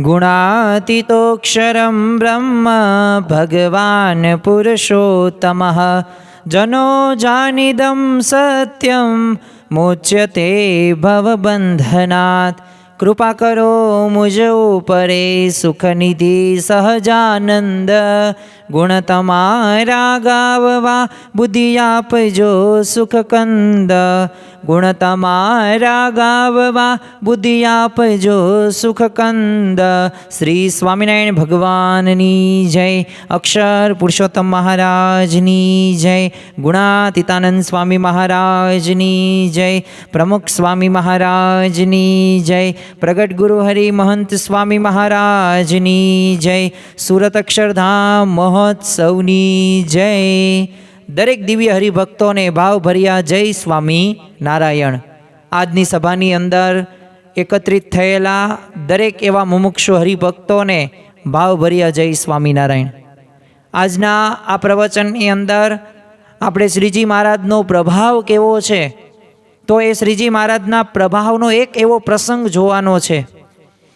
गुणातीतोऽक्षरं ब्रह्म भगवान् पुरुषोत्तमः जनो जानिदं सत्यं मुच्यते भवबन्धनात्। कृपा करो मुझ ऊपरे सुखनिधि सहजानंद गुण तमारा गाववा बुद्धि आपजो सुखकंद। गुण तमारा गाववा बुद्धि आपजो सुखकंद। श्री स्वामिनारायण भगवाननी जय। अक्षर पुरुषोत्तम महाराजनी जय। गुणातीतानंद स्वामी महाराजनी जय। प्रमुख स्वामी महाराजनी जय। प्रगट गुरु हरि महंत स्वामी महाराजनी जय। सूरत अक्षरधाम महोत्सवनी जय। दरेक दिव्य हरिभक्तों ने भावभर्या जय स्वामी नारायण। आजनी सभानी अंदर एकत्रित थयेला दरेक एवा मुमुक्षु हरिभक्तों ने भावभर्या जय स्वामी नारायण। आजना आ प्रवचननी अंदर आपणे श्रीजी महाराजनो प्रभाव केवो छे तो ए श्रीजी महाराजना प्रभावनो एक एवो प्रसंग जोवानो छे।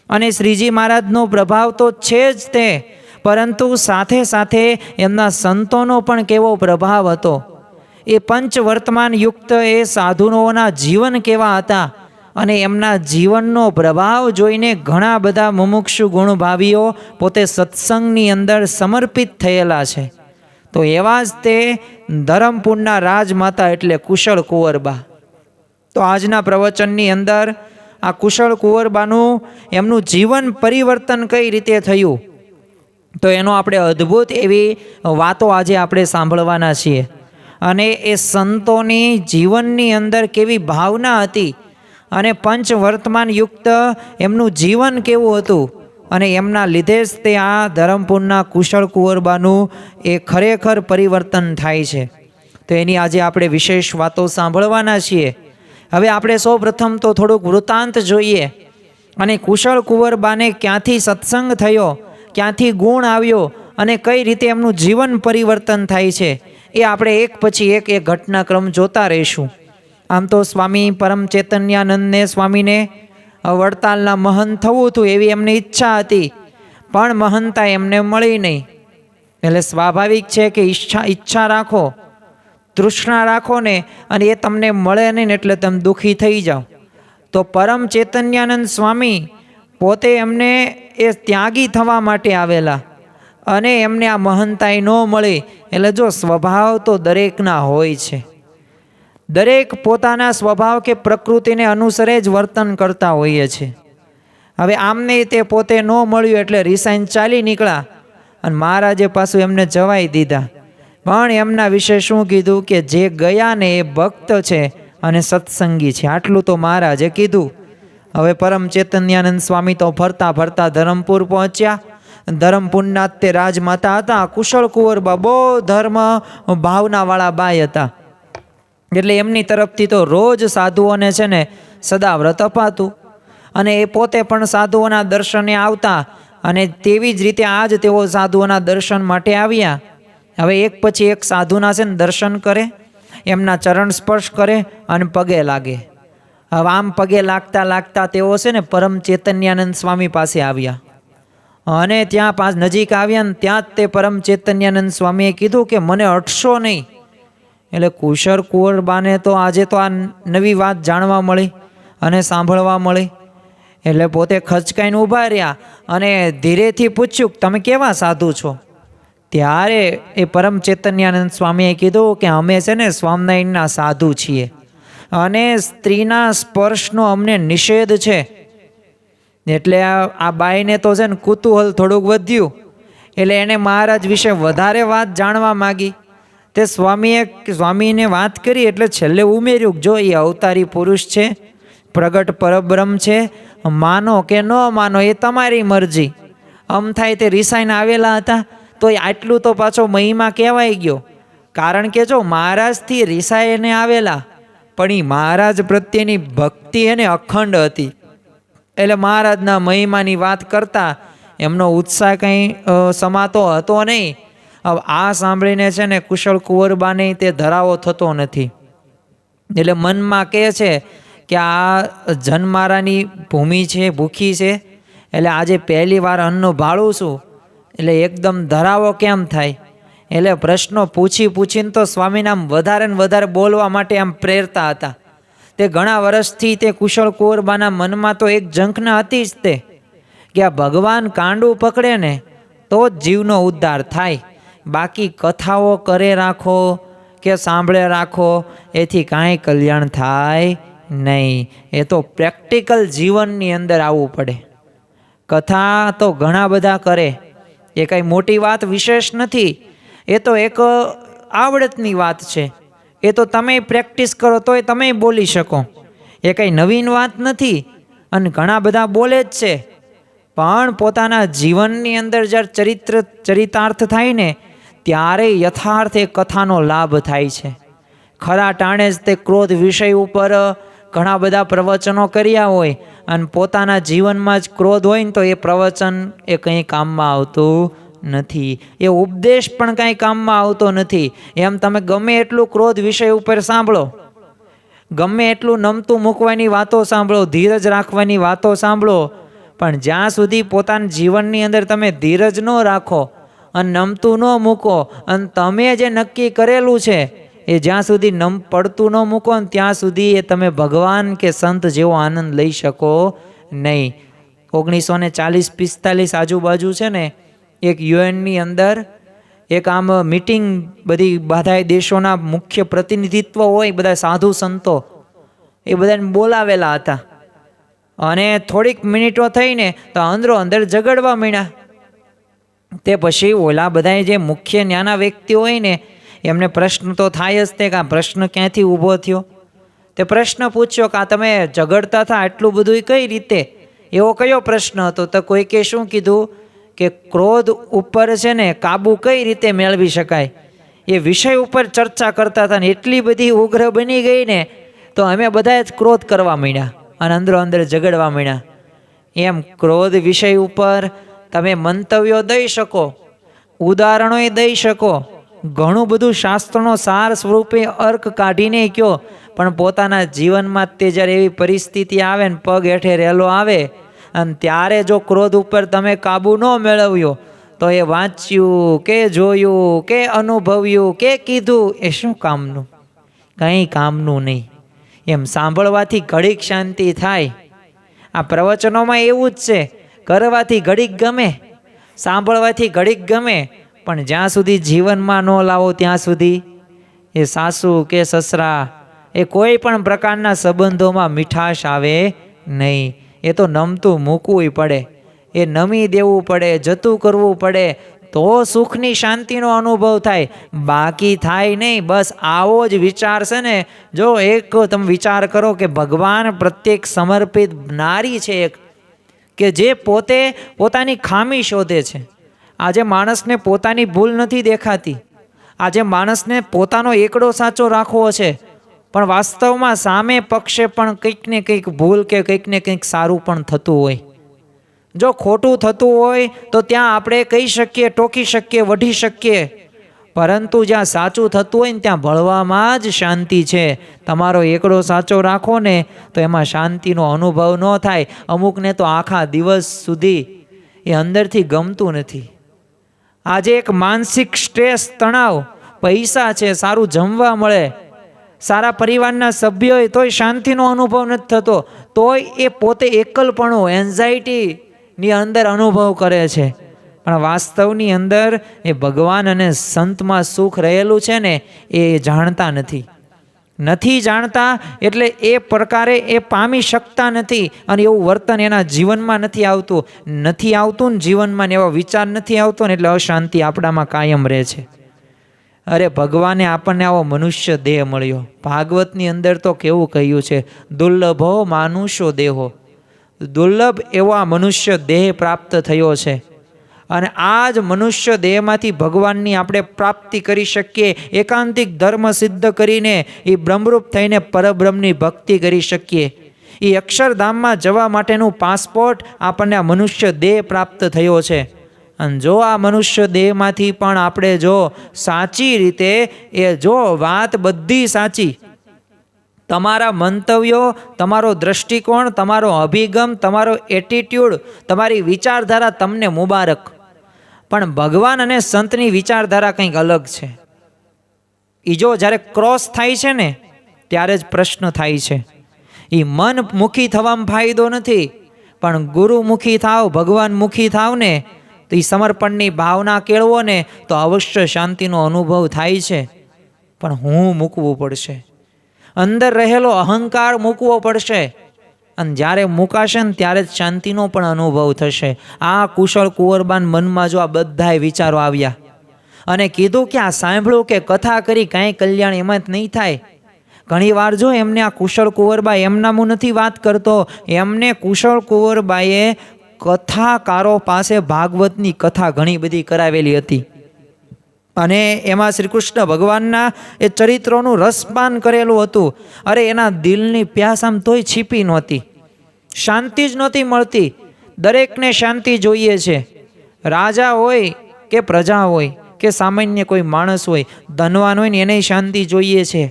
अने श्रीजी महाराजनो प्रभाव तो छे ज ते, परंतु साथे साथे एमना संतोनो पण केवो प्रभाव हतो। ए पंचवर्तमान युक्त ए साधुओना जीवन केवा हता अने एमना जीवननो प्रभाव जोईने घणा बधा मुमुक्षु गुणभावीओ पोते सत्संगनी अंदर समर्पित थयेला छे। तो एवा ज ते धरमपुરના राजमाता एटले कुशल कुंवरबा। तो आजना प्रवचननी अंदर आ कुशल कुंवरबानुं एमनुं जीवन परिवर्तन कई रीते थयुं तो एनो आपणे अद्भुत एवी वातो आजे आपणे सांभळवाना छीए। अने ए संतोनी जीवननी अंदर केवी भावना हती अने पंचवर्तमान युक्त एमनुं जीवन केवुं हतुं अने एमना लीधे ज ते आ धरमपुરના कुशल कुंवरबानुं ए खरेखर परिवर्तन थाय छे। तो एनी आजे आपणे विशेष वातो सांभळवाना छीए। हवे आपणे सौ प्रथम तो थोड़ुंक वृत्तांत जोईए अने कुशल कुंवरबाने क्यांथी सत्संग थयो, क्यांथी गुण आव्यो अने कई रीते एमनुं जीवन परिवर्तन थाय छे ए आपणे एक पछी एक घटनाक्रम जोता रहीशुं। आम तो स्वामी परम चैतन्यानंदने स्वामीने वडतालना महंत थवुं हतुं एवी एमनी इच्छा हती, पण महंता एमने मळी नहीं। એટલે સ્વાભાવિક છે કે ઈચ્છા રાખો, તૃષ્ણા રાખો ને અને એ તમને મળે નહીં ને એટલે તમે દુઃખી થઈ જાઓ। તો પરમ ચૈતન્યાનંદ સ્વામી પોતે એમને એ ત્યાગી થવા માટે આવેલા અને એમને આ મહંતાઈ ન મળી। એટલે જો સ્વભાવ તો દરેકના હોય છે, દરેક પોતાના સ્વભાવ કે પ્રકૃતિને અનુસરે જ વર્તન કરતા હોઈએ છે। હવે આમને તે પોતે ન મળ્યું એટલે રિસાઈન ચાલી નીકળ્યા અને મહારાજે પાછું એમને જવાઈ દીધા। પણ એમના વિશે શું કીધું કે જે ગયા ને એ ભક્ત છે અને સત્સંગી છે, આટલું તો મહારાજે કીધું। હવે પરમ ચૈતન્યાનંદ સ્વામી તો ફરતા ફરતા ધરમપુર પહોંચ્યા। ધરમપુરના તે રાજમાતા હતા કુશળ કુંવરબા, બહુ ધર્મ ભાવનાવાળા બાઈ હતા। એટલે એમની તરફથી તો રોજ સાધુઓને છે ને સદાવ્રત અપાતું અને એ પોતે પણ સાધુઓના દર્શને આવતા અને તેવી જ રીતે આજ તેઓ સાધુઓના દર્શન માટે આવ્યા। હવે એક પછી એક સાધુના છે ને દર્શન કરે, એમના ચરણ સ્પર્શ કરે અને પગે લાગે। હવે આમ પગે લાગતા લાગતા તેઓ છે ને પરમ ચૈતન્યાનંદ સ્વામી પાસે આવ્યા અને ત્યાં નજીક આવ્યા ને ત્યાં જ તે પરમ ચૈતન્યાનંદ સ્વામીએ કીધું કે મને અટશો નહીં। એટલે કુશળ કુંવરબાને તો આજે તો આ નવી વાત જાણવા મળી અને સાંભળવા મળી। એટલે પોતે ખચકાઈને ઊભા રહ્યા અને ધીરેથી પૂછ્યું તમે કેવા સાધુ છો? ત્યારે એ પરમ ચૈતન્યાનંદ સ્વામીએ કીધું કે અમે છે ને સ્વામિનારાયણના સાધુ છીએ અને સ્ત્રીના સ્પર્શનો અમને નિષેધ છે। એટલે આ બાઈને તો છે ને કુતૂહલ થોડુંક વધ્યું એટલે એને મહારાજ વિશે વધારે વાત જાણવા માગી। તે સ્વામીને વાત કરી એટલે છેલ્લે ઉમેર્યું જો એ અવતારી પુરુષ છે, પ્રગટ પરબ્રહ્મ છે, માનો કે ન માનો એ તમારી મરજી। આમ થાય તે રિસાઈને આવેલા હતા તો આટલું તો પાછો મહિમા કહેવાય ગયો, કારણ કે જો મહારાજથી રિસાઈને આવેલા પણ એ મહારાજ પ્રત્યેની ભક્તિ એને અખંડ હતી। એટલે મહારાજના મહિમાની વાત કરતા એમનો ઉત્સાહ કંઈ સમાતો હતો નહીં। હવે આ સાંભળીને છે ને કુશળ કુંવરબાને તે ધરાવો થતો નથી। એટલે મનમાં કહે છે કે આ જનમારાની ભૂમિ છે, ભૂખી છે, એટલે આજે પહેલી વાર અન્નનું ભાળું છું એટલે એકદમ ધરાવો કેમ થાય? એટલે પ્રશ્નો પૂછીને તો સ્વામીને આમ વધારે ને વધારે બોલવા માટે આમ પ્રેરતા હતા. તે ઘણા વર્ષથી તે કુશળ કુંવરબાના મનમાં તો એક ઝંખના હતી જ તે કે આ ભગવાન કાંડું પકડે ને તો જ જીવનો ઉદ્ધાર થાય, બાકી કથાઓ કરે રાખો કે સાંભળે રાખો એથી કાંઈ કલ્યાણ થાય નહીં. એ તો પ્રેક્ટિકલ જીવનની અંદર આવવું પડે. કથા તો ઘણા બધા કરે, એ કાંઈ મોટી વાત વિશેષ નથી, એ તો એક આવડતની વાત છે. એ તો તમે પ્રેક્ટિસ કરો તોય તમે બોલી શકો, એ કંઈ નવીન વાત નથી. અને ઘણા બધા બોલે જ છે, પણ પોતાના જીવનની અંદર જ્યારે ચરિતાર્થ થાય ને ત્યારે યથાર્થ એ કથાનો લાભ થાય છે. ખરા ટાણે જ તે ક્રોધ વિષય ઉપર ઘણા બધા પ્રવચનો કર્યા હોય અને પોતાના જીવનમાં જ ક્રોધ હોય ને તો એ પ્રવચન એ કંઈ કામમાં આવતું નથી, એ ઉપદેશ પણ કાંઈ કામમાં આવતો નથી. એમ તમે ગમે એટલું ક્રોધ વિષય ઉપર સાંભળો, ગમે એટલું નમતું મૂકવાની વાતો સાંભળો, ધીરજ રાખવાની વાતો સાંભળો, પણ જ્યાં સુધી પોતાના જીવનની અંદર તમે ધીરજ ન રાખો અને નમતું ન મૂકો અને તમે જે નક્કી કરેલું છે એ જ્યાં સુધી પડતું ન મૂકો ને ત્યાં સુધી એ તમે ભગવાન કે સંત જેવો આનંદ લઈ શકો નહીં. 1940-45 આજુબાજુ છે ને એક યુએનની અંદર એક આમ મીટિંગ, બધી બધા દેશોના મુખ્ય પ્રતિનિધિત્વ હોય, બધા સાધુ સંતો એ બધાને બોલાવેલા હતા. અને થોડીક મિનિટો થઈને તો અંદરો અંદર ઝઘડવા માંડ્યા. તે પછી ઓલા બધા જે મુખ્ય નાના વ્યક્તિ હોય ને એમને પ્રશ્ન તો થાય જ તે કે આ પ્રશ્ન ક્યાંથી ઊભો થયો. તે પ્રશ્ન પૂછ્યો કે આ તમે ઝઘડતા હતા એટલું બધું કઈ રીતે, એવો કયો પ્રશ્ન હતો? તો કોઈકે શું કીધું કે ક્રોધ ઉપર છે ને કાબુ કઈ રીતે મેળવી શકાય એ વિષય ઉપર ચર્ચા કરતા હતા ને એટલી બધી ઉગ્ર બની ગઈ ને તો અમે બધા જ ક્રોધ કરવા માંડ્યા અને અંદરો અંદર ઝઘડવા માંડ્યા. એમ ક્રોધ વિષય ઉપર તમે મંતવ્યો દઈ શકો, ઉદાહરણોય દઈ શકો, ઘણું બધું શાસ્ત્રનો સાર સ્વરૂપે અર્ક કાઢીને કહો, પણ પોતાના જીવનમાં તે જ્યારે એવી પરિસ્થિતિ આવે ને પગ હેઠે રેલો આવે અને ત્યારે જો ક્રોધ ઉપર તમે કાબુ ન મેળવ્યો તો એ વાંચ્યું કે જોયું કે અનુભવ્યું કે કીધું એ શું કામનું? કંઈ કામનું નહીં. એમ સાંભળવાથી ઘડીક શાંતિ થાય. આ પ્રવચનોમાં એવું જ છે, કરવાથી ઘડીક ગમે, સાંભળવાથી ઘડીક ગમે, પણ જ્યાં સુધી જીવનમાં ન લાવો ત્યાં સુધી એ સાસુ કે સસરા એ કોઈ પણ પ્રકારના સંબંધોમાં મીઠાશ આવે નહીં. એ તો નમતું મૂકવું પડે, એ નમી દેવું પડે, જતું કરવું પડે તો સુખની શાંતિનો અનુભવ થાય, બાકી થાય નહીં. બસ આવો જ વિચાર છે ને. જો એક તમે વિચાર કરો કે ભગવાન પ્રત્યેક સમર્પિત નારી છે એક, કે જે પોતે પોતાની ખામી શોધે છે. આજે માણસને પોતાની ભૂલ નથી દેખાતી, આજે માણસને પોતાનો એકડો સાચો રાખવો છે, પણ વાસ્તવમાં સામે પક્ષે પણ કંઈક ને કંઈક ભૂલ કે કંઈક ને કંઈક સારું પણ થતું હોય. જો ખોટું થતું હોય તો ત્યાં આપણે કહી શકીએ, ટોકી શકીએ, વઢી શકીએ, પરંતુ જ્યાં સાચું થતું હોય ને ત્યાં ભળવામાં જ શાંતિ છે. તમારો એકડો સાચો રાખો ને તો એમાં શાંતિનો અનુભવ ન થાય. અમુકને તો આખા દિવસ સુધી એ અંદરથી ગમતું નથી. આજે એક માનસિક સ્ટ્રેસ, તણાવ, પૈસા છે, સારું જમવા મળે, સારા પરિવારના સભ્યો હોય તોય શાંતિનો અનુભવ નથી થતો, તોય એ પોતે એકલપણું, એન્ઝાયટીની અંદર અનુભવ કરે છે. પણ વાસ્તવની અંદર એ ભગવાન અને સંતમાં સુખ રહેલું છે ને એ જાણતા નથી જાણતા, એટલે એ પ્રકારે એ પામી શકતા નથી અને એવું વર્તન એના જીવનમાં નથી આવતું ને જીવનમાં એવો વિચાર નથી આવતો ને એટલે અશાંતિ આપણામાં કાયમ રહે છે. અરે ભગવાને આપણને આવો મનુષ્ય દેહ મળ્યો. ભાગવતની અંદર તો કેવું કહ્યું છે, દુર્લભો માનુષો દેહો, દુર્લભ એવો આ મનુષ્ય દેહ પ્રાપ્ત થયો છે. અને આ જ મનુષ્ય દેહમાંથી ભગવાનની આપણે પ્રાપ્તિ કરી શકીએ, એકાંતિક ધર્મ સિદ્ધ કરીને એ બ્રહ્મરૂપ થઈને પરબ્રહ્મની ભક્તિ કરી શકીએ. એ અક્ષરધામમાં જવા માટેનું પાસપોર્ટ આપણને આ મનુષ્ય દેહ પ્રાપ્ત થયો છે. અને જો આ મનુષ્ય દેહમાંથી પણ આપણે જો સાચી રીતે એ જો વાત બધી સાચી, તમારા મંતવ્યો, તમારો દૃષ્ટિકોણ, તમારો અભિગમ, તમારો એટીટ્યૂડ, તમારી વિચારધારા તમને મુબારક, પણ ભગવાન અને સંતની વિચારધારા કંઈક અલગ છે. એ જો જ્યારે ક્રોસ થાય છે ને ત્યારે જ પ્રશ્ન થાય છે. એ મનમુખી થવામાં ફાયદો નથી, પણ ગુરુમુખી થાવ, ભગવાનમુખી થાવ ને તો એ સમર્પણની ભાવના કેળવો ને તો અવશ્ય શાંતિનો અનુભવ થાય છે. પણ હું મૂકવું પડશે, અંદર રહેલો અહંકાર મૂકવો પડશે, અને જ્યારે મૂકાશે ને ત્યારે જ શાંતિનો પણ અનુભવ થશે. આ કુશળ કુંવરબાન મનમાં જો આ બધાય વિચારો આવ્યા અને કીધું કે આ સાંભળ્યું કે કથા કરી કાંઈ કલ્યાણ એમાં જ નહીં થાય. ઘણી વાર જો એમને આ કુશળ કુંવરબા એમના હું નથી વાત કરતો, એમને કુશળ કુંવરબાએ કથાકારો પાસે ભાગવતની કથા ઘણી બધી કરાવેલી હતી અને એમાં શ્રી કૃષ્ણ ભગવાનના એ ચરિત્રોનું રસપાન કરેલું હતું. અરે એના દિલની પ્યાસ આમ તોય છીપી નહોતી, શાંતિ જ નહોતી મળતી. દરેકને શાંતિ જોઈએ છે, રાજા હોય કે પ્રજા હોય કે સામાન્ય કોઈ માણસ હોય, ધનવાન હોય ને એને શાંતિ જોઈએ છે,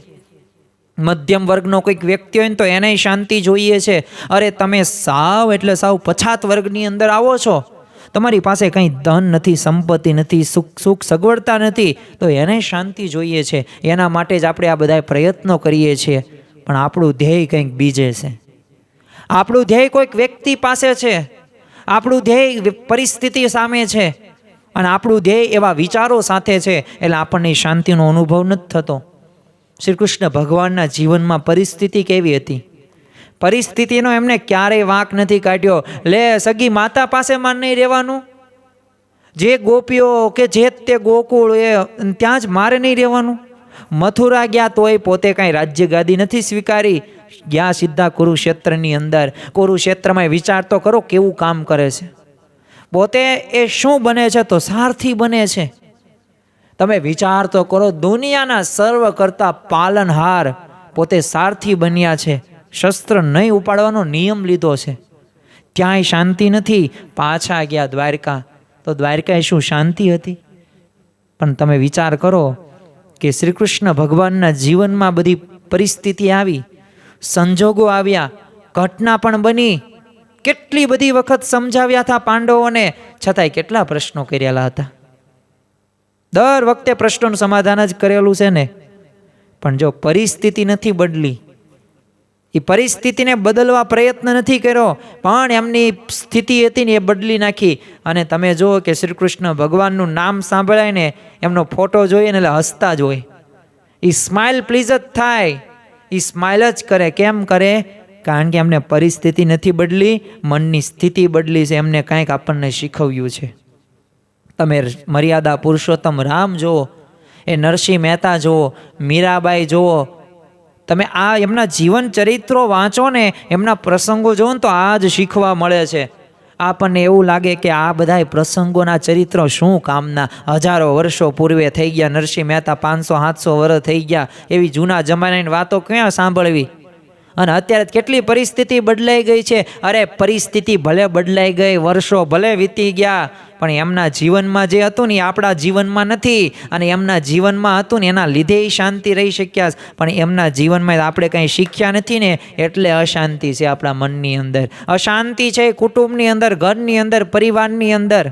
મધ્યમ વર્ગનો કોઈક વ્યક્તિ હોય ને તો એને શાંતિ જોઈએ છે. અરે તમે સાવ એટલે સાવ પછાત વર્ગની અંદર આવો છો, તમારી પાસે કંઈ ધન નથી, સંપત્તિ નથી, સુખ સગવડતા નથી, તો એને શાંતિ જોઈએ છે. એના માટે જ આપણે આ બધા પ્રયત્નો કરીએ છીએ, પણ આપણું ધ્યેય કંઈક બીજે છે. આપણું ધ્યેય કોઈક વ્યક્તિ પાસે છે, આપણું ધ્યેય પરિસ્થિતિ સામે છે, અને આપણું ધ્યેય એવા વિચારો સાથે છે, એટલે આપણને શાંતિનો અનુભવ નથી થતો. શ્રી કૃષ્ણ ભગવાનના જીવનમાં પરિસ્થિતિ કેવી હતી? પરિસ્થિતિનો એમને ક્યારેય વાંક નથી કાઢ્યો. લે સગી માતા પાસે માન નહીં રહેવાનું, જે ગોપીઓ કે જે તે ગોકુળ એ ત્યાં જ મારે નહીં રહેવાનું. મથુરા ગયા તોય પોતે કાંઈ રાજ્ય ગાદી નથી સ્વીકારી, ગયા સીધા કુરુક્ષેત્રની અંદર. કુરુક્ષેત્રમાં વિચાર તો કરો કેવું કામ કરે છે. પોતે એ શું બને છે? તો સારથી બને છે. તમે વિચાર તો કરો, દુનિયાના સર્વ કરતા પાલનહાર પોતે સારથી બન્યા છે. શસ્ત્ર નહીં ઉપાડવાનો નિયમ લીધો છે. ક્યાંય શાંતિ નથી. પાછા ગયા દ્વારકા, તો દ્વારકાએ શું શાંતિ હતી? પણ તમે વિચાર કરો કે શ્રી કૃષ્ણ ભગવાનના જીવનમાં બધી પરિસ્થિતિ આવી, સંજોગો આવ્યા, ઘટના પણ બની, કેટલી બધી વખત સમજાવ્યા હતા પાંડવોને, છતાંય કેટલા પ્રશ્નો કરેલા હતા. દર વખતે પ્રશ્નોનું સમાધાન જ કરેલું છે ને. પણ જો પરિસ્થિતિ નથી બદલી, એ પરિસ્થિતિને બદલવા પ્રયત્ન નથી કર્યો, પણ એમની સ્થિતિ હતી ને એ બદલી નાખી. અને તમે જુઓ કે શ્રી કૃષ્ણ ભગવાનનું નામ સાંભળાય ને એમનો ફોટો જોઈએ ને એટલે હસતા જ હોય. એ સ્માઇલ પ્લીઝ જ થાય, એ સ્માઇલ જ કરે. કેમ કરે? કારણ કે એમને પરિસ્થિતિ નથી બદલી, મનની સ્થિતિ બદલી છે. એમને કાંઈક આપણને શીખવ્યું છે. તમે મર્યાદા પુરુષોત્તમ રામ જુઓ, એ નરસિંહ મહેતા જુઓ, મીરાબાઈ જુઓ, તમે આ એમના જીવન ચરિત્રો વાંચો ને, એમના પ્રસંગો જુઓ ને તો આ જ શીખવા મળે છે. આપણને એવું લાગે કે આ બધા પ્રસંગોના ચરિત્રો શું કામના, હજારો વર્ષો પૂર્વે થઈ ગયા. નરસિંહ મહેતા 500-700 વર્ષ થઈ ગયા. એવી જૂના જમાનાની વાતો ક્યાં સાંભળવી? અને અત્યારે કેટલી પરિસ્થિતિ બદલાઈ ગઈ છે. અરે પરિસ્થિતિ ભલે બદલાઈ ગઈ, વર્ષો ભલે વીતી ગયા, પણ એમના જીવનમાં જે હતું ને એ આપણા જીવનમાં નથી. અને એમના જીવનમાં હતું ને એના લીધે શાંતિ રહી શક્યા, પણ એમના જીવનમાં આપણે કંઈ શીખ્યા નથી ને એટલે અશાંતિ છે આપણા મનની અંદર. અશાંતિ છે કુટુંબની અંદર, ઘરની અંદર, પરિવારની અંદર.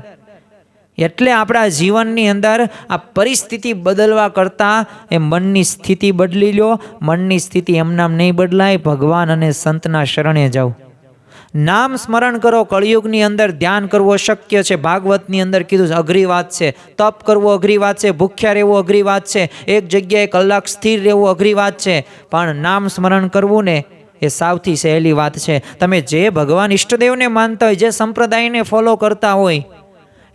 એટલે આપણા જીવનની અંદર આ પરિસ્થિતિ બદલવા કરતાં એ મનની સ્થિતિ બદલી લો. મનની સ્થિતિ એમનામ નહીં બદલાય, ભગવાન અને સંતના શરણે જાઓ. નામ સ્મરણ કરો. કળિયુગની અંદર ધ્યાન કરવું અશક્ય છે. ભાગવતની અંદર કીધું અઘરી વાત છે. તપ કરવું અઘરી વાત છે. ભૂખ્યા રહેવું અઘરી વાત છે. એક જગ્યાએ કલાક સ્થિર રહેવું અઘરી વાત છે. પણ નામ સ્મરણ કરવું ને એ સૌથી સહેલી વાત છે. તમે જે ભગવાન ઈષ્ટદેવને માનતા હોય, જે સંપ્રદાયને ફોલો કરતા હોય,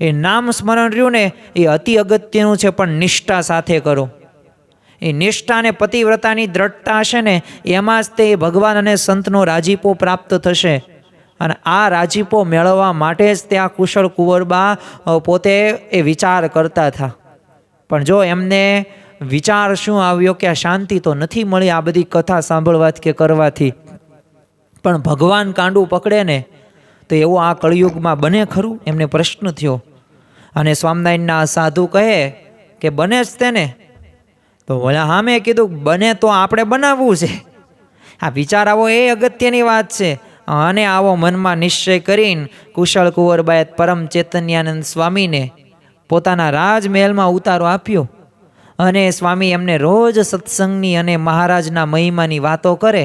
એ નામ સ્મરણ રહ્યું ને એ અતિ અગત્યનું છે. પણ નિષ્ઠા સાથે કરો. એ નિષ્ઠા અને પતિવ્રતાની દ્રઢતા હશે ને એમાં જ તે ભગવાન અને સંતનો રાજીપો પ્રાપ્ત થશે. અને આ રાજીપો મેળવવા માટે જ ત્યાં કુશળ કુંવરબા પોતે એ વિચાર કરતા હતા. પણ જો એમને વિચાર શું આવ્યો કે આ શાંતિ તો નથી મળી આ બધી કથા સાંભળવાથી કે કરવાથી, પણ ભગવાન કાંડું પકડે ને તો એવું આ કળિયુગમાં બને ખરું? એમને પ્રશ્ન થયો. અને સ્વામિનારાયણના સાધુ કહે કે બને જ તેને. તો ઓલા હા મેં કીધું બને તો આપણે બનાવવું છે, આ વિચાર આવો એ અગત્યની વાત છે. અને આવો મનમાં નિશ્ચય કરીને કુશળ કુંવરબાએ પરમ ચૈતન્યાનંદ સ્વામીને પોતાના રાજમહેલમાં ઉતારો આપ્યો. અને સ્વામી એમને રોજ સત્સંગની અને મહારાજના મહિમાની વાતો કરે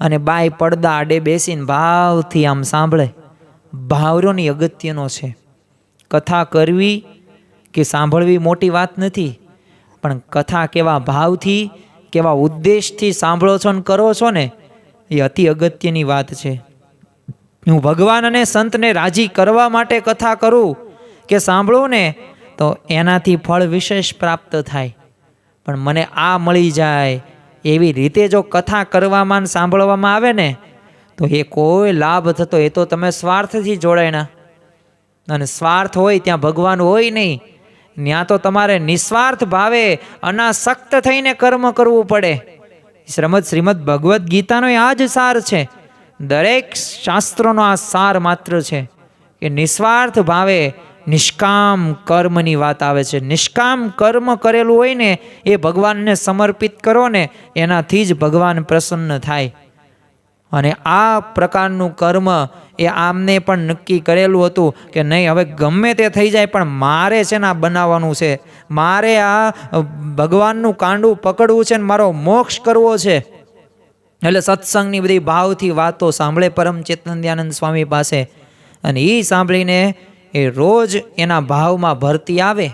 અને બાય પડદા આડે બેસીને ભાવથી આમ સાંભળે. ભાવરોની અગત્યનો છે. કથા કરવી કે સાંભળવી મોટી વાત નથી, પણ કથા કેવા ભાવથી કેવા ઉદ્દેશથી સાંભળો છો ને કરો છો ને એ અતિ અગત્યની વાત છે. હું ભગવાન અને સંતને રાજી કરવા માટે કથા કરું કે સાંભળું ને તો એનાથી ફળ વિશેષ પ્રાપ્ત થાય, પણ મને આ મળી જાય એવી રીતે જો કથા કરવામાં ને સાંભળવામાં આવે ને તો એ કોઈ લાભ થતો, એ તો તમે સ્વાર્થથી જોડાયણા. અને સ્વાર્થ હોય ત્યાં ભગવાન હોય નહીં. ત્યાં તો તમારે નિસ્વાર્થ ભાવે અનાસક્ત થઈને કર્મ કરવું પડે. શ્રીમદ ભગવદ્ ગીતાનો આ જ સાર છે. દરેક શાસ્ત્રોનો આ સાર માત્ર છે કે નિસ્વાર્થ ભાવે નિષ્કામ કર્મની વાત આવે છે. નિષ્કામ કર્મ કરેલું હોય ને એ ભગવાનને સમર્પિત કરો ને એનાથી જ ભગવાન પ્રસન્ન થાય. અને આ પ્રકારનું કર્મ એ આમને પણ નક્કી કરેલું હતું કે નહીં, હવે ગમે તે થઈ જાય પણ મારે છે ને આ બનાવવાનું છે, મારે આ ભગવાનનું કાંડું પકડવું છે ને મારો મોક્ષ કરવો છે. એટલે સત્સંગની બધી ભાવથી વાતો સાંભળે પરમ ચૈતન્યાનંદ સ્વામી પાસે, અને એ સાંભળીને એ રોજ એના ભાવમાં ભરતી આવે.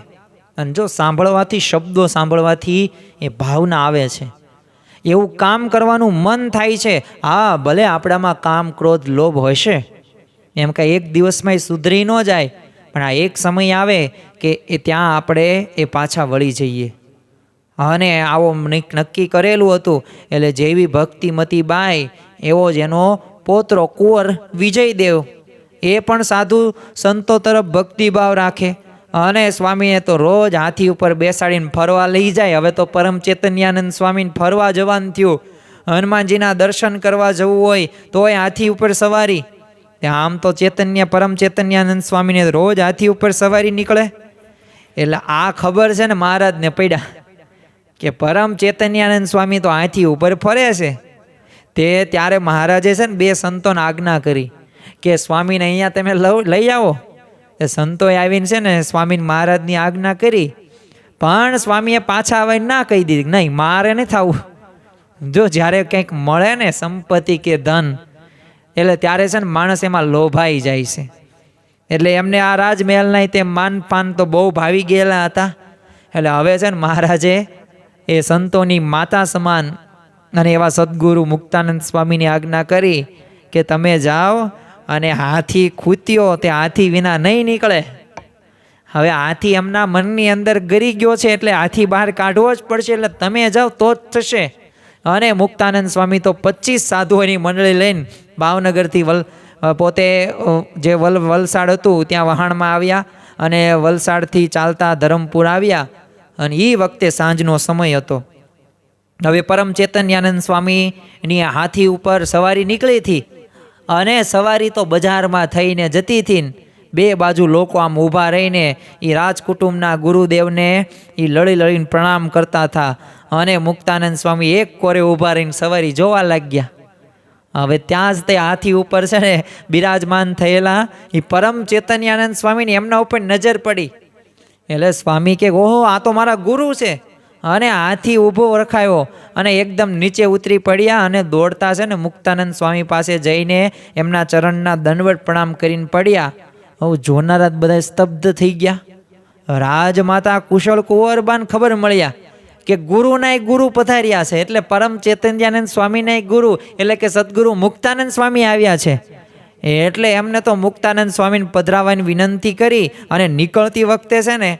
અને જો સાંભળવાથી, શબ્દો સાંભળવાથી એ ભાવના આવે છે, એવું કામ કરવાનું મન થાય છે. હા, ભલે આપણામાં કામ ક્રોધ લોભ હશે, એમ કાંઈ એક દિવસમાં સુધરી ન જાય, પણ આ એક સમય આવે કે એ ત્યાં આપણે એ પાછા વળી જઈએ. અને આવો નક્કી કરેલું હતું. એટલે જેવી ભક્તિમતી બાઈ એવો જ એનો પોતરો કુંવર વિજયદેવ, એ પણ સાધુ સંતો તરફ ભક્તિભાવ રાખે. અને સ્વામીએ તો રોજ હાથી ઉપર બેસાડીને ફરવા લઈ જાય. હવે તો પરમ ચૈતન્યાનંદ સ્વામીને ફરવા જવાનું થયું. હનુમાનજીના દર્શન કરવા જવું હોય તોય હાથી ઉપર સવારી. આમ તો પરમ ચૈતન્યાનંદ સ્વામીને રોજ હાથી ઉપર સવારી નીકળે. એટલે આ ખબર છે ને મહારાજને પડ્યા કે પરમ ચૈતન્યાનંદ સ્વામી તો હાથી ઉપર ફરે છે. ત્યારે મહારાજે છે ને બે સંતોને આજ્ઞા કરી કે સ્વામીને અહીંયા તમે લઈ આવો. એ સંતોએ આવીને છે ને સ્વામીને મહારાજની આજ્ઞા કરી, પણ સ્વામીએ પાછા આવીને ના કહી દીધી, નહીં મારે નહીં થવું. જો જ્યારે કંઈક મળે ને સંપત્તિ કે ધન, એટલે ત્યારે છે ને માણસ એમાં લોભાઈ જાય છે. એટલે એમને આ રાજમહેલના તે માનપાન તો બહુ ભાવી ગયેલા હતા. એટલે હવે છે ને મહારાજે એ સંતોની માતા સમાન અને એવા સદગુરુ મુક્તાનંદ સ્વામીની આજ્ઞા કરી કે તમે જાઓ અને હાથી ખૂત્યો તે હાથી વિના નહીં નીકળે. હવે હાથી એમના મનની અંદર ગરી ગયો છે, એટલે હાથી બહાર કાઢવો જ પડશે. એટલે તમે જાઓ તો જ થશે. અને મુક્તાનંદ સ્વામી તો 25 સાધુઓની મંડળી લઈને ભાવનગરથી પોતે જે વલસાડ હતું ત્યાં વહાણમાં આવ્યા, અને વલસાડથી ચાલતા ધરમપુર આવ્યા. અને એ વખતે સાંજનો સમય હતો. હવે પરમ ચૈતન્યાનંદ સ્વામીની હાથી ઉપર સવારી નીકળી હતી, અને સવારી તો બજારમાં થઈને જતી હતી. બે બાજુ લોકો આમ ઊભા રહીને એ રાજકુટુંબના ગુરુદેવને એ લડી લડીને પ્રણામ કરતા હતા. અને મુક્તાનંદ સ્વામી એક કોરે ઊભા રહીને સવારી જોવા લાગ્યા. હવે ત્યાં જ તે હાથી ઉપર છે ને બિરાજમાન થયેલા એ પરમ ચૈતન્યાનંદ સ્વામીની એમના ઉપર નજર પડી. એટલે સ્વામી કે ઓહો, આ તો મારા ગુરુ છે. અને હાથી ઊભો રખાયો અને એકદમ નીચે ઉતરી પડ્યા, અને દોડતા છે ને મુક્તાનંદ સ્વામી પાસે જઈને એમના ચરણના દંડવત પ્રણામ કરીને પડ્યા. હવે જોનારા બધા સ્તબ્ધ થઈ ગયા. રાજમાતા કુશળ કુંવરબાને ખબર મળ્યા કે ગુરુના ગુરુ પધાર્યા છે. એટલે પરમ ચૈતન્યાનંદ સ્વામીના ગુરુ એટલે કે સદગુરુ મુક્તાનંદ સ્વામી આવ્યા છે. એટલે એમને તો મુક્તાનંદ સ્વામીને પધરાવવાની વિનંતી કરી. અને નીકળતી વખતે છે ને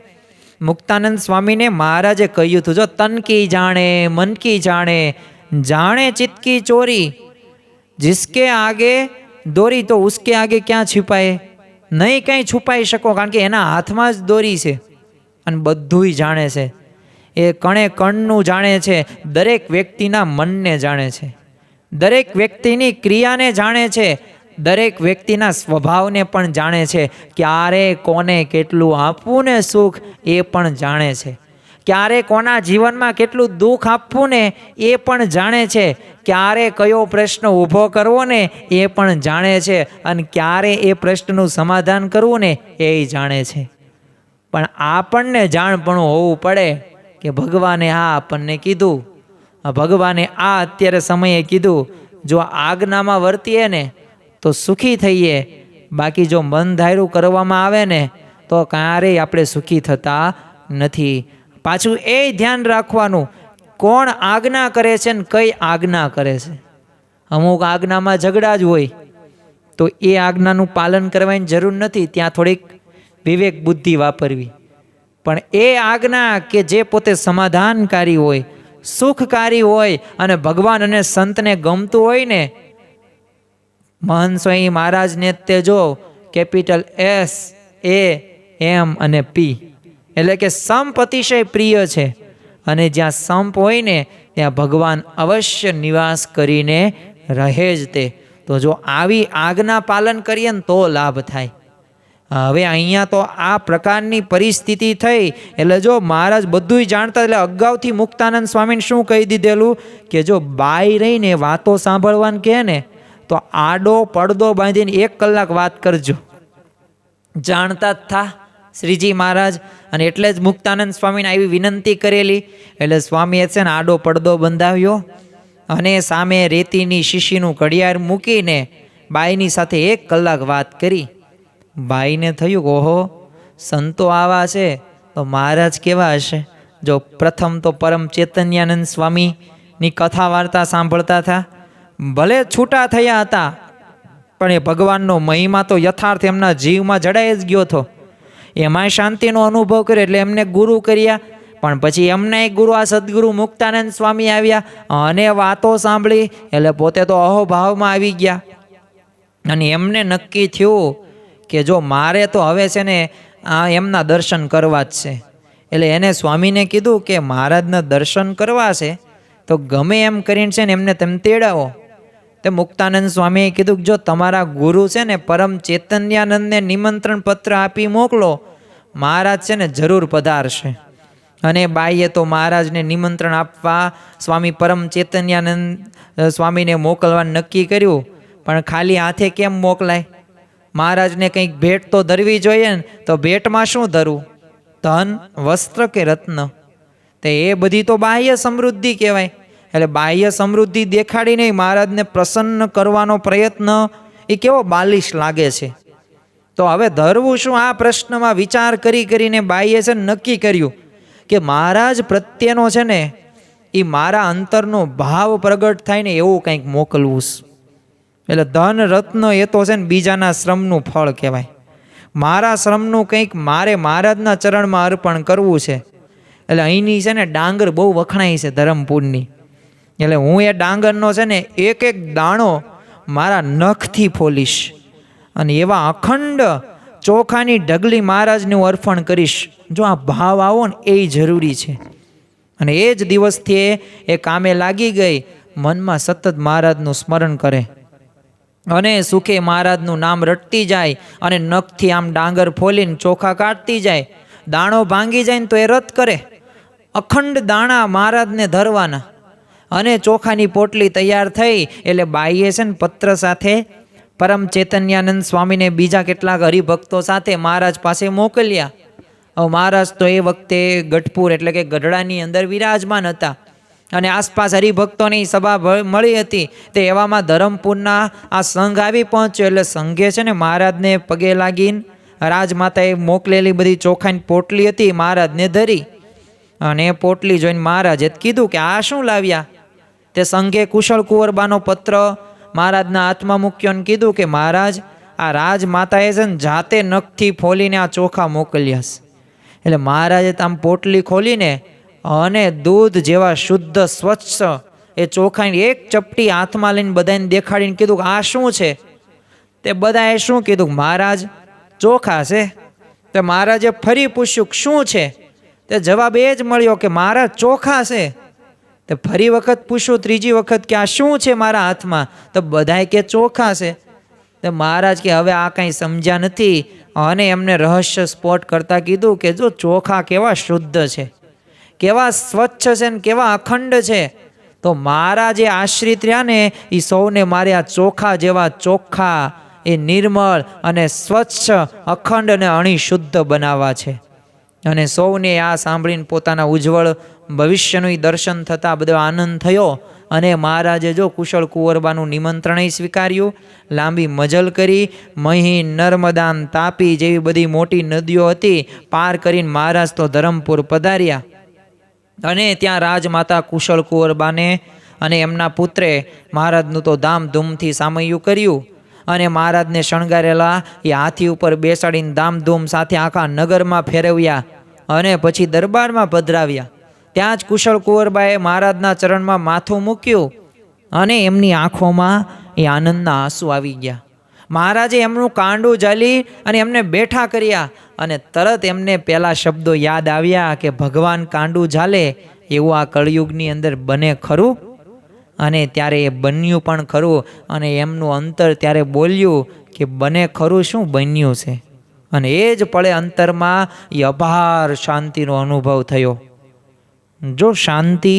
મુક્તાનંદ સ્વામીને મહારાજે કહ્યું હતું, જો તન કી જાણે મન કી જાણે, જાણે ચિત્ત કી ચોરી, જિસકે આગે દોરી તો ઉસકે આગે ક્યાં છુપાય. નહીં કંઈ છુપાઈ શકો, કારણ કે એના હાથમાં જ દોરી છે અને બધુંય જાણે છે. એ કણે કણનું જાણે છે, દરેક વ્યક્તિના મનને જાણે છે, દરેક વ્યક્તિની ક્રિયાને જાણે છે, દરેક વ્યક્તિના સ્વભાવને પણ જાણે છે. ક્યારે કોને કેટલું આપવું ને સુખ એ પણ જાણે છે. ક્યારે કોના જીવનમાં કેટલું દુઃખ આપવું ને એ પણ જાણે છે, ક્યારે કયો પ્રશ્ન ઊભો કરવો ને એ પણ જાણે છે, અને ક્યારે એ પ્રશ્નનું સમાધાન કરવું ને એ જાણે છે. પણ આપણને જાણપણું હોવું પડે કે ભગવાને આ આપણને કીધું, ભગવાને આ અત્યારે સમયે કીધું. જો આજ્ઞામાં વર્તીએ ને તો સુખી થઈએ, બાકી જો મન ધાર્યું કરવામાં આવે ને તો ક્યારેય આપણે સુખી થતા નથી. પાછું એ ધ્યાન રાખવાનું, કોણ આજ્ઞા કરે છે ને કઈ આજ્ઞા કરે છે. અમુક આજ્ઞામાં ઝઘડા જ હોય તો એ આજ્ઞાનું પાલન કરવાની જરૂર નથી, ત્યાં થોડીક વિવેક બુદ્ધિ વાપરવી. પણ એ આજ્ઞા કે જે પોતે સમાધાનકારી હોય, સુખકારી હોય અને ભગવાન અને સંતને ગમતું હોય ને, મહંત સ્વામી મહારાજને તે જો કેપિટલ SAM અને P એટલે કે સંપ અતિશય પ્રિય છે, અને જ્યાં સંપ હોય ને ત્યાં ભગવાન અવશ્ય નિવાસ કરીને રહે જ તે. તો જો આવી આજ્ઞા પાલન કરીએ ને તો લાભ થાય. હવે અહીંયા તો આ પ્રકારની પરિસ્થિતિ થઈ એટલે જો મહારાજ બધુંય જાણતા, એટલે અગાઉથી મુક્તાનંદ સ્વામીને શું કહી દીધેલું કે જો બાઈ રહીને વાતો સાંભળવાનું કહે ને તો આડો પડદો બાંધીને 1 કલાક વાત કરજો. જાણતા જ થા શ્રીજી મહારાજ, અને એટલે જ મુક્તાનંદ સ્વામીને આવી વિનંતી કરેલી. એટલે સ્વામીએ છે ને આડો પડદો બંધાવ્યો અને સામે રેતીની શીશીનું ઘડિયાળ મૂકીને બાઈની સાથે 1 કલાક વાત કરી. બાઈને થયું કે ઓહો, સંતો આવા છે તો મહારાજ કેવા હશે. જો પ્રથમ તો પરમ ચૈતન્યાનંદ સ્વામીની કથા વાર્તા સાંભળતા હતા, ભલે છૂટા થયા હતા પણ એ ભગવાનનો મહિમા તો યથાર્થ એમના જીવમાં જડાઈ જ ગયો હતો. એમાંય શાંતિનો અનુભવ કર્યો એટલે એમને ગુરુ કર્યા. પણ પછી એમના એક ગુરુ આ સદગુરુ મુક્તાનંદ સ્વામી આવ્યા અને વાતો સાંભળી એટલે પોતે તો અહોભાવમાં આવી ગયા. અને એમને નક્કી થયું કે જો મારે તો હવે છે ને એમના દર્શન કરવા જ છે. એટલે એને સ્વામીને કીધું કે મહારાજના દર્શન કરવા છે તો ગમે એમ કરીને છે ને એમને તમે તેડાવો. તે મુક્તાનંદ સ્વામીએ કીધું કે જો તમારા ગુરુ છે ને પરમ ચૈતન્યાનંદને નિમંત્રણ પત્ર આપી મોકલો, મહારાજ છે ને જરૂર પધારશે. અને બાઈએ તો મહારાજને નિમંત્રણ આપવા સ્વામી પરમ ચૈતન્યાનંદ સ્વામીને મોકલવાનું નક્કી કર્યું. પણ ખાલી હાથે કેમ મોકલાય? મહારાજને કંઈક ભેટ તો ધરવી જોઈએ ને. તો ભેટમાં શું ધરવું? ધન, વસ્ત્ર કે રત્ન? તે એ બધી તો બાહ્ય સમૃદ્ધિ કહેવાય. એટલે બાહ્ય સમૃદ્ધિ દેખાડીને મહારાજને પ્રસન્ન કરવાનો પ્રયત્ન એ કેવો બાલિશ લાગે છે. તો હવે ધરવું શું? આ પ્રશ્નમાં વિચાર કરીને બાઈએ છે નક્કી કર્યું કે મહારાજ પ્રત્યેનો છે ને એ મારા અંતરનો ભાવ પ્રગટ થાય ને એવું કંઈક મોકલવું. એટલે ધન રત્ન એ તો છે ને બીજાના શ્રમનું ફળ કહેવાય. મારા શ્રમનું કંઈક મારે મહારાજના ચરણમાં અર્પણ કરવું છે. એટલે અહીંની છે ને ડાંગર બહુ વખણાય છે ધરમપુરની. એટલે હું એ ડાંગરનો છે ને એક દાણો મારા નખથી ફોલીશ અને એવા અખંડ ચોખાની ઢગલી મહારાજને હું અર્પણ કરીશ. જો આ ભાવ આવો ને એ જરૂરી છે. અને એ જ દિવસથી એ કામે લાગી ગઈ. મનમાં સતત મહારાજનું સ્મરણ કરે અને સુખે મહારાજનું નામ રટતી જાય અને નખથી આમ ડાંગર ફોલીને ચોખા કાઢતી જાય. દાણો ભાંગી જાય ને તો એ રત કરે. અખંડ દાણા મહારાજને ધરવાના. અને ચોખાની પોટલી તૈયાર થઈ એટલે બાઈએ છે ને પત્ર સાથે પરમ ચૈતન્યાનંદ સ્વામીને બીજા કેટલાક હરિભક્તો સાથે મહારાજ પાસે મોકલ્યા. હવે મહારાજ તો એ વખતે ગઢપુર એટલે કે ગઢડાની અંદર વિરાજમાન હતા અને આસપાસ હરિભક્તોની સભા મળી હતી. તે એવામાં ધરમપુરના આ સંઘ આવી પહોંચ્યો. એટલે સંઘે છે ને મહારાજને પગે લાગીને રાજમાતાએ મોકલેલી બધી ચોખાની પોટલી હતી મહારાજને ધરી. અને પોટલી જોઈને મહારાજે કીધું કે આ શું લાવ્યા? તે સંઘે કુશળ કુંવરબાનો પત્ર મહારાજના હાથમાં મૂક્યો અને કીધું કે મહારાજ, આ રાજમાતાએ છે ને જાતે નખથી ફોલીને આ ચોખા મોકલ્યા છે. એટલે મહારાજે આમ પોટલી ખોલીને અને દૂધ જેવા શુદ્ધ સ્વચ્છ એ ચોખાની એક ચપટી હાથમાં લઈને બધાને દેખાડીને કીધું કે આ શું છે? તે બધાએ શું કીધું? મહારાજ ચોખા છે. તે મહારાજે ફરી પૂછ્યું શું છે? તે જવાબ એ જ મળ્યો કે મહારાજ ચોખા છે. તે ફરી વખત પૂછ્યું, ત્રીજી વખત કે આ શું છે મારા હાથમાં? તો બધાએ કે ચોખા છે. તે મહારાજ કે હવે આ કંઈ સમજ્યા નથી અને એમને રહસ્ય સ્પોટ કરતા કીધું કે જો ચોખા કેવા શુદ્ધ છે કેવા સ્વચ્છ છે ને કેવા અખંડ છે. તો મારા જે આશ્રિત રહ્યા ને એ સૌને મારે આ ચોખા જેવા ચોખ્ખા, એ નિર્મળ અને સ્વચ્છ, અખંડ અને અણિશુદ્ધ બનાવવા છે. અને સૌને આ સાંભળીને પોતાના ઉજ્જવળ ભવિષ્યનું દર્શન થતાં બધો આનંદ થયો. અને મહારાજે જો કુશળ કુંવરબાનું નિમંત્રણય સ્વીકાર્યું, લાંબી મજલ કરી. મહી, નર્મદાન, તાપી જેવી બધી મોટી નદીઓ હતી પાર કરીને મહારાજ તો ધરમપુર પધાર્યા. અને ત્યાં રાજમાતા કુશળ કુંવરબાને અને એમના પુત્રે મહારાજનું તો ધામધૂમથી સામૈયું કર્યું. અને મહારાજને શણગારેલા એ હાથી ઉપર બેસાડીને ધામધૂમ સાથે આખા નગરમાં ફેરવ્યા અને પછી દરબારમાં પધરાવ્યા. ત્યાં જ કુશળ કુંવરબાએ મહારાજના ચરણમાં માથું મૂક્યું અને એમની આંખોમાં એ આનંદના આંસુ આવી ગયા. મહારાજે એમનું કાંડું ઝાલી અને એમને બેઠા કર્યા. અને તરત એમને પહેલા શબ્દો યાદ આવ્યા કે ભગવાન કાંડું ઝાલે એવું આ કળયુગની અંદર બને ખરું? અને ત્યારે એ બન્યું પણ ખરું. અને એમનું અંતર ત્યારે બોલ્યું કે બને ખરું, શું બન્યું છે? અને એ જ પળે અંતરમાં એ અપાર શાંતિનો અનુભવ થયો. જો શાંતિ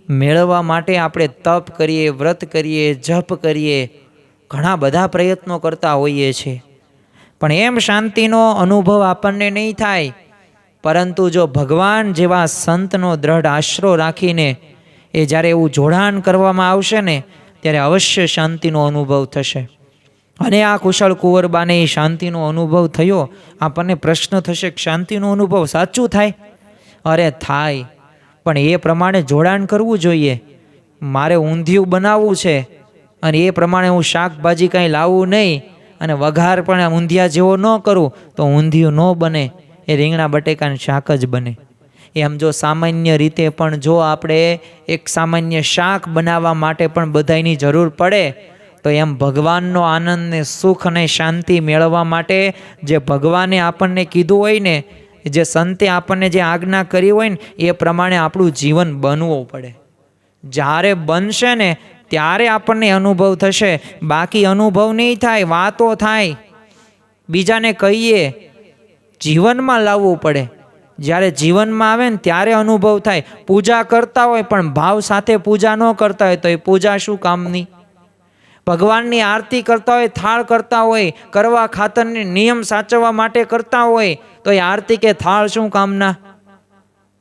મેળવવા માટે આપણે તપ કરીએ, વ્રત કરીએ, જપ કરીએ, ઘણા બધા પ્રયત્નો કરતા હોઈએ છીએ, પણ એમ શાંતિનો અનુભવ આપણને નહીં થાય. પરંતુ જો ભગવાન જેવા સંતનો દ્રઢ આશરો રાખીને એ જ્યારે એવું જોડાણ કરવામાં આવશે ને ત્યારે અવશ્ય શાંતિનો અનુભવ થશે. અને આ કુશળ કુંવરબાને એ શાંતિનો અનુભવ થયો. આપણને પ્રશ્ન થશે કે શાંતિનો અનુભવ સાચું થાય? અરે થાય, પણ એ પ્રમાણે જોડાણ કરવું જોઈએ. મારે ઊંધિયું બનાવવું છે અને એ પ્રમાણે હું શાકભાજી કાંઈ લાવવું નહીં અને વઘાર પણ ઊંધિયા જેવો ન કરું તો ઊંધિયું ન બને, એ રીંગણા બટેકાનું શાક જ બને. એમ જો સામાન્ય રીતે પણ જો આપણે એક સામાન્ય શાક બનાવવા માટે પણ બધાની જરૂર પડે તો એમ ભગવાનનો આનંદ ને સુખ અને શાંતિ મેળવવા માટે જે ભગવાને આપણને કીધું હોય ને, જે સંતે આપણને જે આજ્ઞા કરી હોય ને એ પ્રમાણે આપણું જીવન બનવું પડે. જ્યારે બનશે ને ત્યારે આપણને અનુભવ થશે, બાકી અનુભવ નહીં થાય, વાતો થાય, બીજાને કહીએ. જીવનમાં લાવવું પડે. જ્યારે જીવનમાં આવે ને ત્યારે અનુભવ થાય. પૂજા કરતા હોય પણ ભાવ સાથે પૂજા ન કરતા હોય તો એ પૂજા શું કામની? ભગવાનની આરતી કરતા હોય, થાળ કરતા હોય, કરવા ખાતરની નિયમ સાચવવા માટે કરતા હોય તો એ આરતી કે થાળ શું કામના?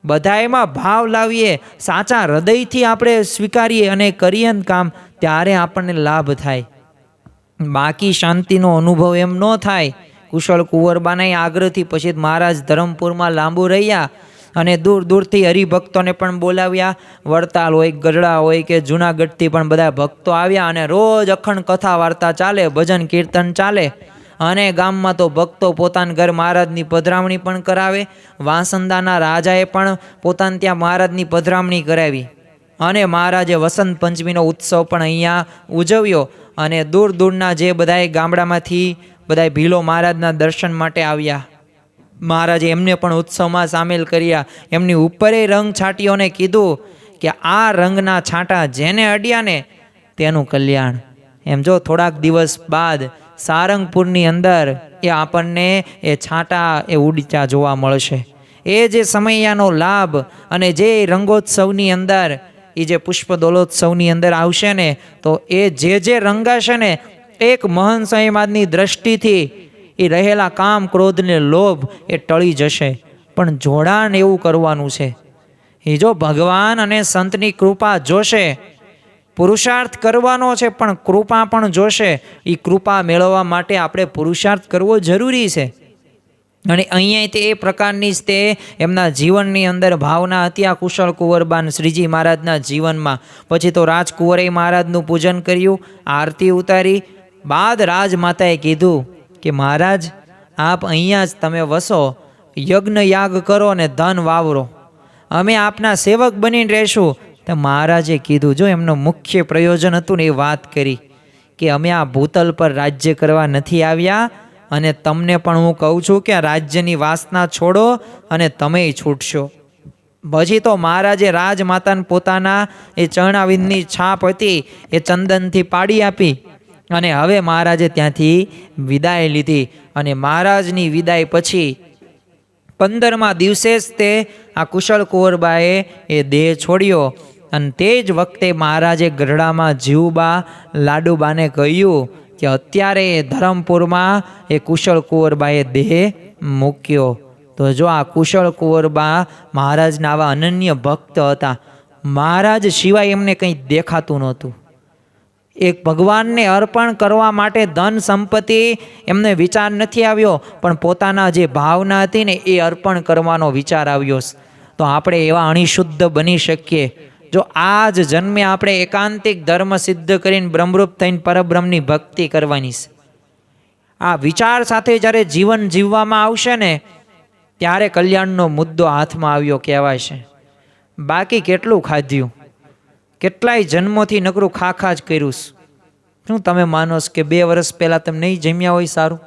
બધા એમાં ભાવ લાવીએ, સાચા હૃદયથી આપણે સ્વીકારીએ અને કરીએ ને કામ, ત્યારે આપણને લાભ થાય. બાકી શાંતિનો અનુભવ એમ ન થાય. કુશળ કુંવરબાના આગ્રહથી પછી મહારાજ ધરમપુરમાં લાંબુ રહ્યા અને દૂર દૂરથી હરિભક્તોને પણ બોલાવ્યા. વડતાલ હોય, ગઢડા હોય કે જૂનાગઢથી પણ બધા ભક્તો આવ્યા અને રોજ અખંડ કથા વાર્તા ચાલે, ભજન કીર્તન ચાલે. અને ગામમાં તો ભક્તો પોતાના ઘર મહારાજની પધરામણી પણ કરાવે. વાંસંદાના રાજાએ પણ પોતાને ત્યાં મહારાજની પધરામણી કરાવી અને મહારાજે વસંત પંચમીનો ઉત્સવ પણ અહીંયા ઉજવ્યો. અને દૂર દૂરના જે બધાએ ગામડામાંથી બધા ભીલો મહારાજના દર્શન માટે આવ્યા. મહારાજે એમને પણ ઉત્સવમાં સામેલ કર્યા. એમની ઉપરે રંગ છાંટીઓને કીધું કે આ રંગના છાંટા જેને અડ્યા ને તેનું કલ્યાણ. એમ જો થોડાક દિવસ બાદ સારંગપુરની અંદર એ આપણને એ છાંટા એ ઉડતા જોવા મળશે. એ જે સમયાનો લાભ અને જે રંગોત્સવની અંદર એ જે પુષ્પ દોલોત્સવની અંદર આવશે ને તો એ જે રંગાશે ને એક મહાન સંયમાદની દ્રષ્ટિથી એ રહેલા કામ, ક્રોધ ને લોભ એ ટળી જશે. પણ જોડાણ એવું કરવાનું છે. એ જો ભગવાન અને સંતની કૃપા જોશે, પુરુષાર્થ કરવાનો છે પણ કૃપા પણ જોશે. એ કૃપા મેળવવા માટે આપણે પુરુષાર્થ કરવો જરૂરી છે. અને અહીંયા તે એ પ્રકારની જ તે એમના જીવનની અંદર ભાવના હતી આ કુશળ કુંવરબાન શ્રીજી મહારાજના જીવનમાં. પછી તો રાજકુંવરે મહારાજનું પૂજન કર્યું, આરતી ઉતારી. બાદ રાજમાતાએ કીધું કે મહારાજ આપ અહીંયા જ તમે વસો, યજ્ઞ યાગ કરો અને ધન વાવરો, અમે આપના સેવક બનીને રહેશું. તો મહારાજે કીધું, જો એમનું મુખ્ય પ્રયોજન હતું ને એ વાત કરી કે અમે આ ભૂતલ પર રાજ્ય કરવા નથી આવ્યા અને તમને પણ હું કહું છું કે આ રાજ્યની વાસના છોડો અને તમે છૂટશો. પછી તો મહારાજે રાજમાતાને પોતાના એ ચરણાવિંદની છાપ હતી એ ચંદનથી પાડી આપી અને હવે મહારાજે ત્યાંથી વિદાય લીધી. અને મહારાજની વિદાય પછી 15મા દિવસે જ તે આ કુશળ કુંવરબાએ એ દેહ છોડ્યો અને તે જ વખતે મહારાજે ગઢડામાં જીવબા લાડુબાને કહ્યું કે અત્યારે ધરમપુરમાં એ કુશળ કુંવરબાએ દેહ મૂક્યો. તો જો આ કુશળ કુંવરબા મહારાજના આવા અનન્ય ભક્ત હતા. મહારાજ સિવાય એમને કંઈ દેખાતું નહોતું. એક ભગવાનને અર્પણ કરવા માટે ધન સંપત્તિ એમને વિચાર નથી આવ્યો, પણ પોતાના જે ભાવના હતી ને એ અર્પણ કરવાનો વિચાર આવ્યો. તો આપણે એવા અણિશુદ્ધ બની શકીએ જો આ જ જન્મે આપણે એકાંતિક ધર્મ સિદ્ધ કરીને બ્રહ્મરૂપ થઈને પરબ્રહ્મની ભક્તિ કરવાની છે. આ વિચાર સાથે જ્યારે જીવન જીવવામાં આવશે ને ત્યારે કલ્યાણનો મુદ્દો હાથમાં આવ્યો કહેવાય છે. બાકી કેટલું ખાધ્યું, કેટલાય જન્મોથી નકરું ખા જ કર્યું. શું તમે માનો કે 2 વર્ષ પહેલાં તમે નહીં જમ્યા હોય સારું?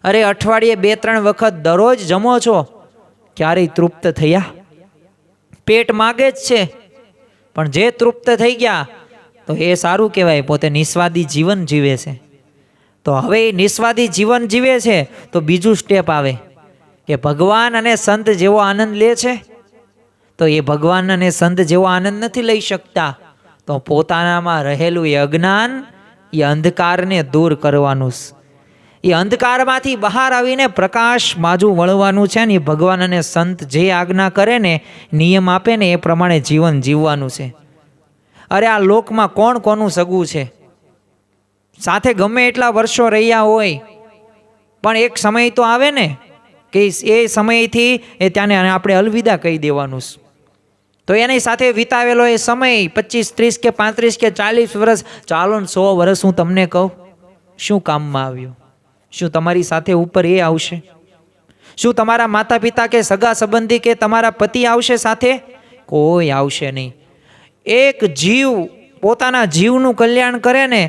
અરે અઠવાડિયે 2-3 વખત દરરોજ જમો છો, ક્યારેય તૃપ્ત થયા? પેટ માગે જ છે, પણ જે તૃપ્ત થઈ ગયા તો એ સારું કહેવાય, પોતે નિસ્વાદી જીવન જીવે છે. તો હવે એ નિસ્વાદી જીવન જીવે છે તો બીજું સ્ટેપ આવે કે ભગવાન અને સંત જેવો આનંદ લે છે, તો એ ભગવાન અને સંત જેવો આનંદ નથી લઈ શકતા. તો પોતાનામાં રહેલું એ અજ્ઞાન, એ અંધકારને દૂર કરવાનું, એ અંધકારમાંથી બહાર આવીને પ્રકાશ બાજુ વળવાનું છે ને. એ ભગવાન અને સંત જે આજ્ઞા કરે ને, નિયમ આપે ને એ પ્રમાણે જીવન જીવવાનું છે. અરે આ લોકમાં કોણ કોનું સગું છે? સાથે ગમે એટલા વર્ષો રહ્યા હોય, પણ એક સમય તો આવે ને કે એ સમયથી એ ત્યાંને આપણે અલવિદા કહી દેવાનું. તો એની સાથે વિતાવેલો એ સમય 25, 30 કે 35 કે 40 વર્ષ, ચાલો ને 100 વર્ષ હું તમને કહું, શું કામમાં આવ્યું? શું તમારી સાથે ઉપર એ આવશે? શું તમારા માતા પિતા કે સગા સંબંધી કે તમારા પતિ આવશે સાથે? કોઈ આવશે નહીં. એક જીવ પોતાના જીવનું કલ્યાણ કરે ને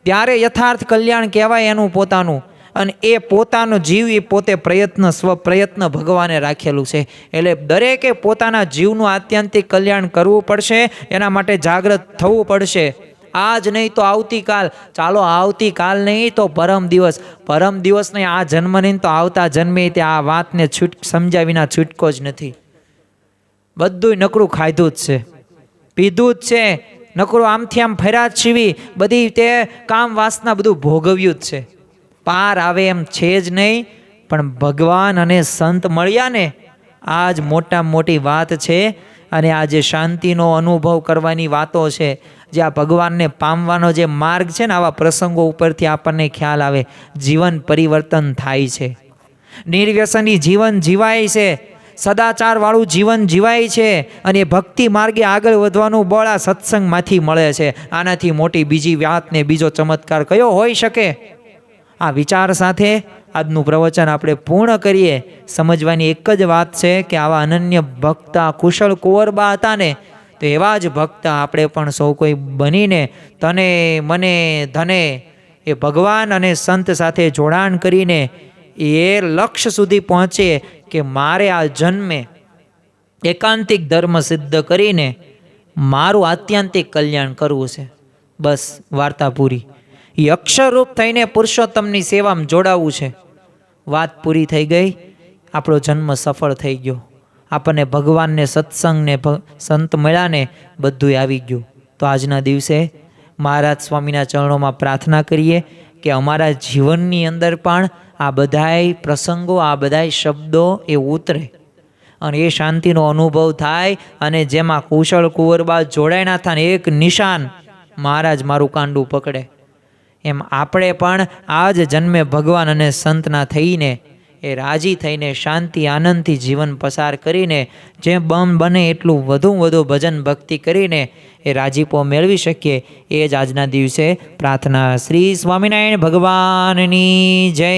ત્યારે યથાર્થ કલ્યાણ કહેવાય એનું પોતાનું. અને એ પોતાનો જીવ એ પોતે સ્વપ્રયત્ન ભગવાને રાખેલું છે. એટલે દરેકે પોતાના જીવનું આત્યંતિક કલ્યાણ કરવું પડશે, એના માટે જાગૃત થવું પડશે. આજ નહીં તો આવતીકાલ, ચાલો આવતીકાલ નહીં તો પરમ દિવસ નહીં, આ જન્મ નહીં તો આવતા જન્મે તે આ વાતને સમજ્યા વિના છૂટકો જ નથી. બધું નકરું ખાધું જ છે, પીધું જ છે, નકરું આમથી આમ ફર્યા જ છીવી, બધી તે કામ વાસના બધું ભોગવ્યું જ છે. પાર આવે એમ છે જ નહીં. પણ ભગવાન અને સંત મળ્યા ને, આ જ મોટામાં મોટી વાત છે. અને આ જે શાંતિનો અનુભવ કરવાની વાતો છે, જે આ ભગવાનને પામવાનો જે માર્ગ છે ને, આવા પ્રસંગો ઉપરથી આપણને ખ્યાલ આવે, જીવન પરિવર્તન થાય છે. નિર્વ્યસની જીવન જીવાય છે, સદાચારવાળું જીવન જીવાય છે. અને ભક્તિ માર્ગે આગળ વધવાનું બળ આ સત્સંગમાંથી મળે છે. આનાથી મોટી બીજી વાત ને બીજો ચમત્કાર કયો હોઈ શકે? આ વિચાર સાથે આજનું પ્રવચન આપણે પૂર્ણ કરીએ. સમજવાની એક જ વાત છે કે આવા અનન્ય ભક્ત કુશળ કુંવરબા હતા ને, તો એવા જ ભક્ત આપણે પણ સૌ કોઈ બનીને તને મને ધને એ ભગવાન અને સંત સાથે જોડાણ કરીને એ લક્ષ્ય સુધી પહોંચીએ કે મારે આ જન્મે એકાંતિક ધર્મ સિદ્ધ કરીને મારું આત્યંતિક કલ્યાણ કરવું છે. બસ વાર્તા પૂરી. એ અક્ષરરૂપ થઈને પુરુષોત્તમની સેવામાં જોડાવવું છે. વાત પૂરી થઈ ગઈ, આપણો જન્મ સફળ થઈ ગયો. આપણને ભગવાનને સત્સંગને સંત મળ્યાને બધું આવી ગયું. તો આજના દિવસે મહારાજ સ્વામીના ચરણોમાં પ્રાર્થના કરીએ કે અમારા જીવનની અંદર પણ આ બધાય પ્રસંગો, આ બધાય શબ્દો એ ઉતરે અને એ શાંતિનો અનુભવ થાય. અને જેમાં કુશળ કુંવરબા જોડાયના થાય ને એક નિશાન, મહારાજ મારું કાંડું પકડે, એમ આપણે પણ આ જ જન્મે ભગવાન અને સંતના થઈને એ રાજી થઈને શાંતિ આનંદથી જીવન પસાર કરીને જે બને એટલું વધુ ભજન ભક્તિ કરીને એ રાજીપો મેળવી શકીએ, એ જ આજના દિવસે પ્રાર્થના. શ્રી સ્વામિનારાયણ ભગવાનની જય.